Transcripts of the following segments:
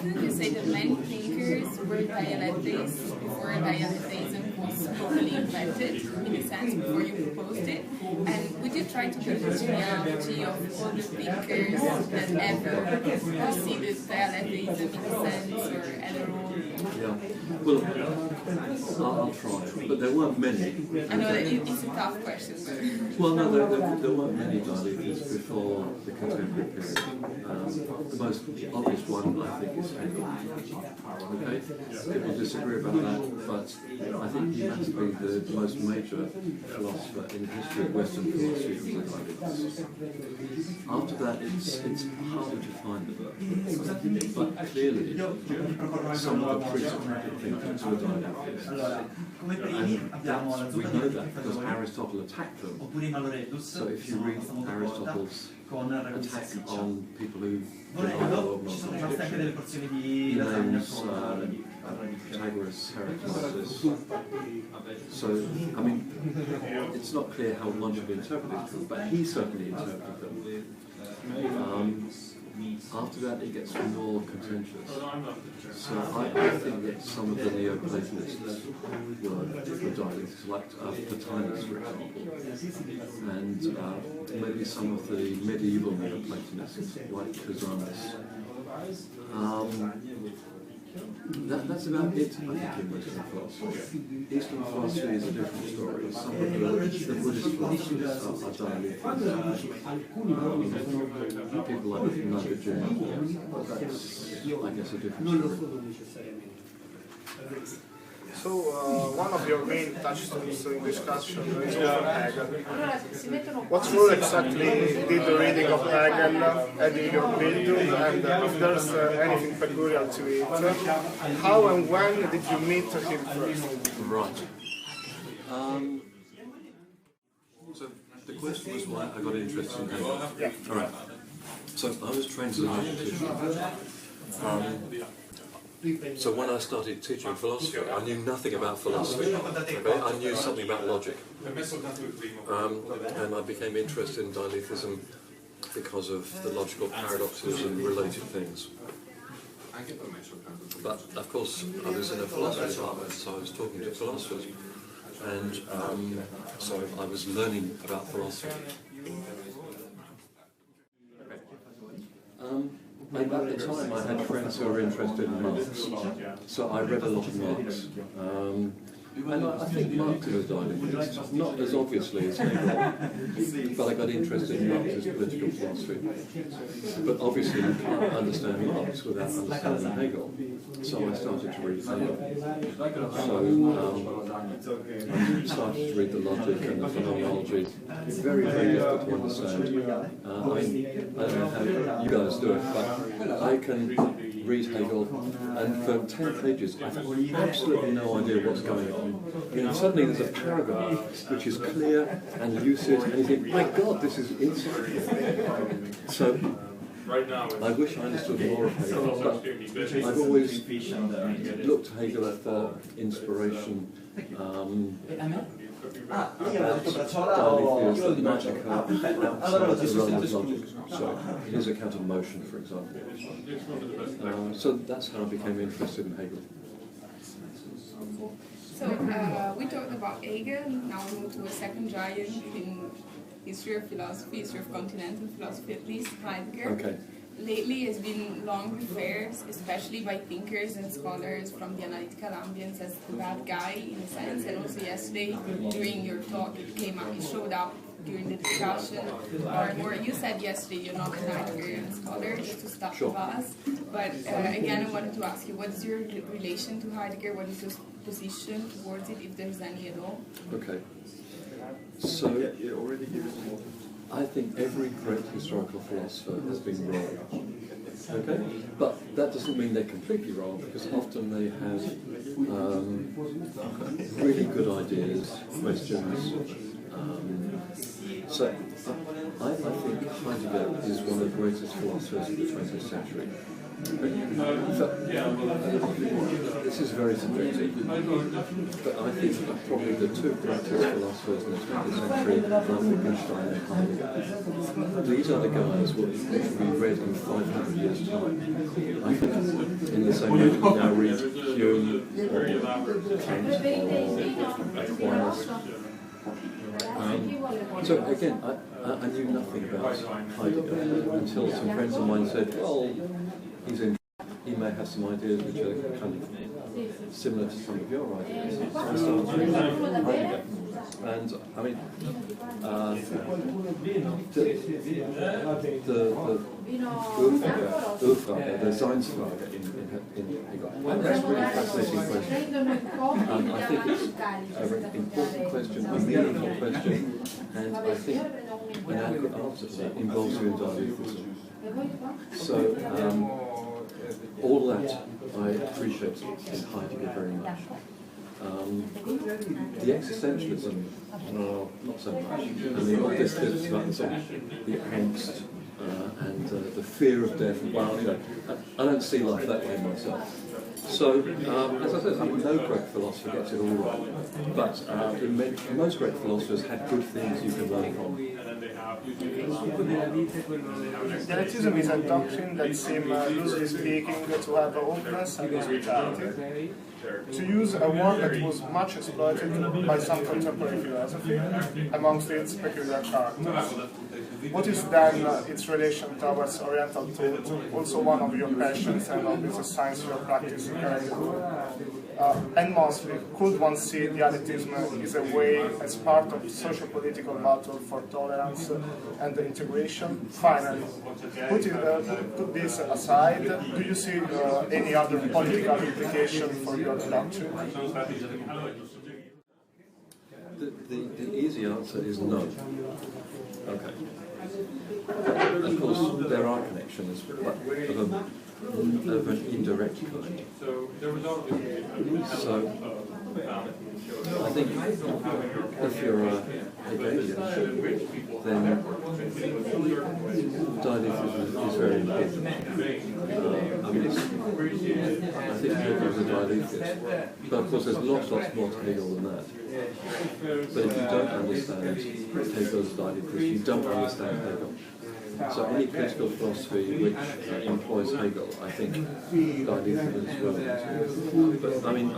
Didn't you say that many thinkers were dialectics before dialetheism was properly invented, in a sense, before you proposed it? And would you try to give a genealogy of all the thinkers that ever preceded dialetheism in a sense, or at all? Yeah, well, I'll try, but there weren't many. I know that it's a tough question, but... Well, no, there weren't many dialectics before the contemporary period. The most obvious one, I think, is Hegel. Okay? People disagree about that, but I think he has to be the most major philosopher in the history of Western philosophy who was a dialectist. After that, it's harder to find them. But clearly, some of the pre-Socratic thinkers were dialectics. And we know that because Aristotle attacked them. So if you read Aristotle's attack on people who deny the law of non-contradiction, he names Pythagoras, Heraclitus. So, I mean, it's not clear how one should interpret it, but he certainly interpreted them. After that, it gets more contentious. So I think that some of the Neoplatonists were dialectics, like Plotinus, for example, and maybe some of the medieval Neoplatonists, like Cusanus. That's about it, I think, in Western philosophy. Eastern philosophy is a different story. Some of the Buddhist philosophers are dialectics. People like Nagarjuna, that's, I guess, a different story. So, one of your main touchstones in discussion is also Hegel. What role exactly did the reading of Hegel add in your build, and if there's anything peculiar to it, how and when did you meet him first? Right. So, the question was why I got interested in Hegel. Yeah. All right. So, I was trained as a mathematician. So when I started teaching philosophy, I knew nothing about philosophy. Okay? I knew something about logic. And I became interested in dialetheism because of the logical paradoxes and related things. But of course, I was in a philosophy department, so I was talking to philosophers. And so I was learning about philosophy. And at the time I had friends who were interested in Marx, so I read a lot of Marx. And I think Marx is a dialectist, not as obviously as Hegel, but I got interested in Marx's political philosophy. But obviously you can't understand Marx without understanding Hegel, so I started to read Hegel. So I started to read the logic and the phenomenology. It's very, very difficult to understand. I don't know how you guys do it, but I can read Hegel, and for 10 pages I have absolutely no idea what's going on. And suddenly there's a paragraph which is clear and lucid, and you think, my God, this is insane. So I wish I understood more of Hegel, but I've always looked to Hegel for inspiration. So his account of motion, for example. So that's how I became interested in Hegel. So we talked about Hegel, now we move to a second giant in history of philosophy, history of continental philosophy, at least, Heidegger. Okay. Lately has been long referred, especially by thinkers and scholars from the analytical ambience, as the bad guy in a sense, and also yesterday during your talk it came up, it showed up during the discussion more and more. You said yesterday you're not a Heideggerian scholar, just to stop the buzz, but again I wanted to ask you, what is your relation to Heidegger, what is your position towards it, if there's any at all? Okay. So, I think every great historical philosopher has been wrong. Okay? But that doesn't mean they're completely wrong, because often they have really good ideas, questions. So I think Heidegger is one of the greatest philosophers of the 20th century. This is very subjective, but I think probably the two greatest philosophers in the 20th century are Wittgenstein and Heidegger. These are the guys which will be read in 500 years' time. I think in the same way that you now read Hume or Kant or Aquinas. So again, I knew nothing about Heidegger until some friends of mine said, well, he may have some ideas which are kind of similar to some of your ideas. So I started reading Heidegger. And I mean, the Seinsfrage in Hegel, that's a really fascinating question. I think it's a very important question, a meaningful question, and I think an adequate answer to that involves you in Dialetheism. So, all that I appreciate in Heidegger very much. The existentialism, not so much. I mean, all this is about the angst and the fear of death. Well, you know, I don't see life that way myself. So, as I said, I mean, no great philosopher gets it all right. But most great philosophers had good things you can learn from. Dialectism is a doctrine that seems, loosely speaking, to have openness and hospitality. To use a word that was much exploited by some contemporary philosophy amongst its peculiar characters. What is then its relation towards Oriental thought, also one of your passions and obviously science you are practicing currently? And mostly, could one see dialectism as a way, as part of socio-political battle for tolerance and integration? Finally, put this aside, do you see any other political implication for your doctrine? The easy answer is no. Okay. Of course, there are connections, but of an indirect kind. So, I think if you're a Hegelian, then dialectism is very important. I mean, I think Hegel is a dialectist, but of course there's lots more to Hegel than that. But if you don't understand Hegel's dialectics, you don't understand Hegel. So any political philosophy which employs Hegel, I think dialectism is relevant. But I mean,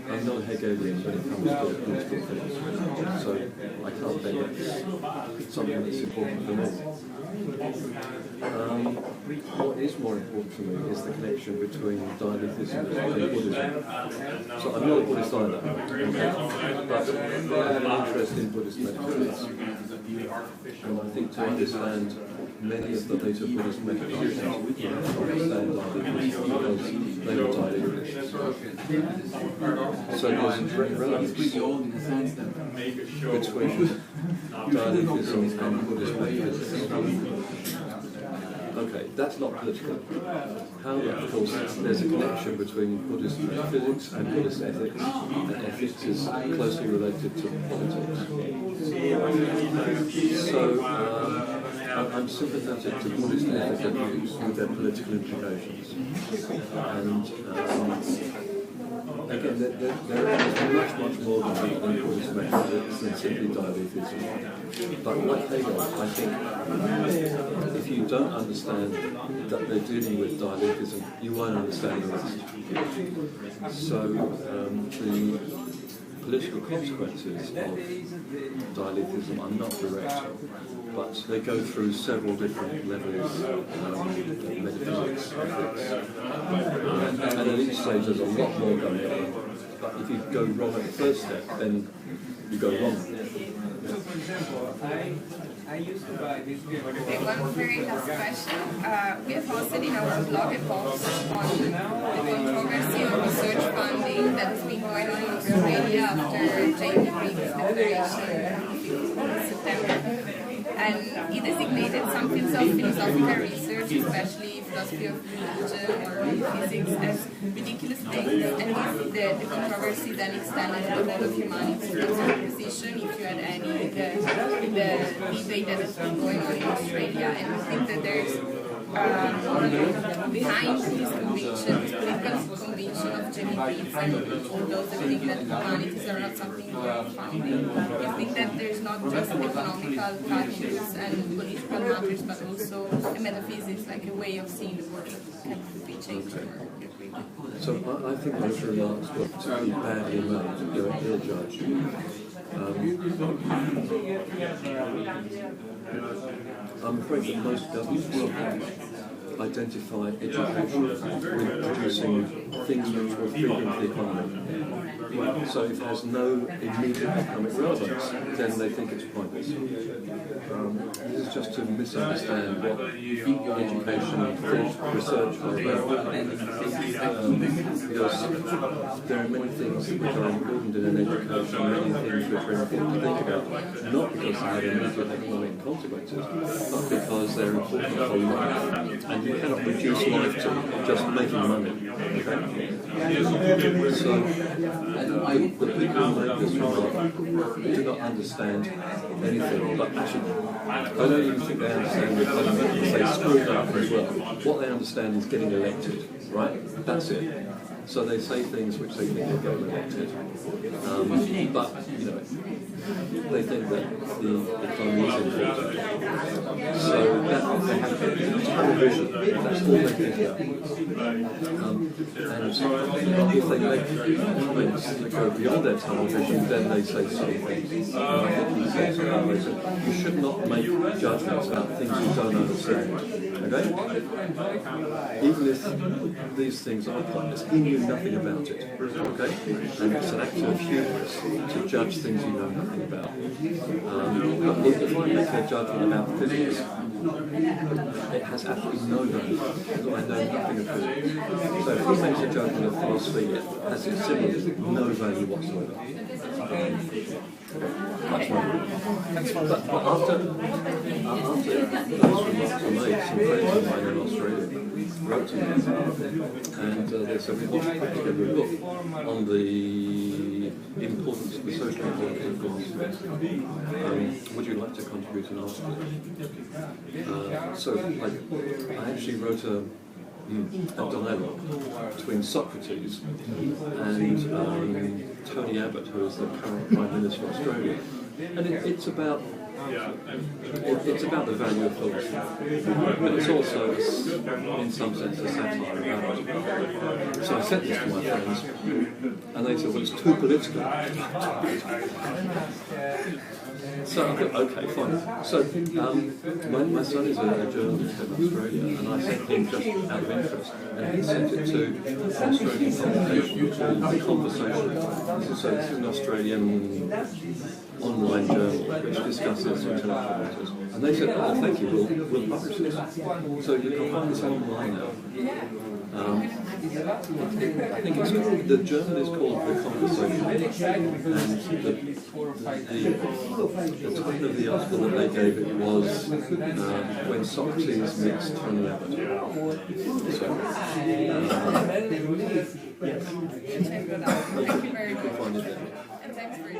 I'm not Hegelian when it comes to political philosophy, so I can't think that's something that's important for me. What is more important to me is the connection between dialectism and Buddhism. So I'm not a Buddhist either, but I have an interest in Buddhist metaphysics. And I think to understand many of the later Buddhist metaphysicians, we can understand dialectism because they were dialectists. So there's a direct relevance between dialectism and Buddhist metaphysics. Okay, that's not political. However, of course, there's a connection between Buddhist metaphysics and Buddhist ethics, and ethics is closely related to politics. So, I'm sympathetic to Buddhist ethical views and their political implications. And again, there is much more than Buddhist metaphysics than simply dialectism. But like Hegel, I think if you don't understand that they're dealing with dialectism, you won't understand the rest. So the political consequences of dialectism are not direct, but they go through several different levels of metaphysics, ethics, and at each stage there's a lot more going on. But if you go wrong at the first step, then you go wrong. Okay, one very last question. We have posted in our blog a post on the controversy on research funding that has been going on in Australia after Jamie Green's declaration in September. And he designated some fields of philosophical research, especially philosophy of religion or physics, as ridiculous things, and the controversy then extended to the whole of humanity. What's your position, if you had any, in the debate that has been going on in Australia? And I think that there's behind his convictions, political convictions, definition of jellyfish and all those that think that humanities are not something very founding. I think that there's not just economical values and political matters, but also a metaphysics, like a way of seeing the world that can be changed. So I think those remarks were to be badly made, they're ill-judged. I'm afraid that most governments identify education with producing things which will feed into the economy. So if it has no immediate economic relevance, then they think it's pointless. This is just to misunderstand what education and research are about. Because there are many things which are important in an education, many things which are important to think about, not because they have immediate economic consequences, but because they're important for life. And you cannot reduce life to just making money. Okay? So the people who make this remark do not understand anything, but actually I don't even think they understand the economy. They screwed up as well. What they understand is getting elected, right? That's it. So they say things which they think will get elected. But, you know, they think that the economy is important. So that they have tunnel vision. That's all they think about. And if they make comments that go beyond their tunnel vision, then they say silly things. I think he says you should not make judgments about things you don't understand. Okay? Even if these things are pointless, he knew nothing about it. Okay? And it's an act of hubris to judge things you know nothing about. But if I make a judgment about physics, it has absolutely no value, because I know nothing of physics. So if he makes a judgment of philosophy, it has similarly no value whatsoever. Much more. But after those remarks were made, some friends of mine in Australia wrote to me, and they said, we want to put together a book on the importance, the social importance of philosophy. Would you like to contribute an article? So I actually wrote a dialogue between Socrates and Tony Abbott, who is the current Prime Minister of Australia. And it's about the value of philosophy, but it's also, in some sense, a satire about it. So I sent this to my friends, and they said, well, it's too political. So I thought, okay, fine. So my son is a journalist in Australia, and I sent him just out of interest, and he sent it to an Australian publication called The Conversation. So it's an Australian online journal which discusses intellectual matters. And they said, oh, thank you, we'll publish this. So you can find this online now. I think the journal is called The Conversation, and the title of the article that they gave it was When Socrates Meets Tony Abbott. So, Thank you very much. find it there. And thanks for it.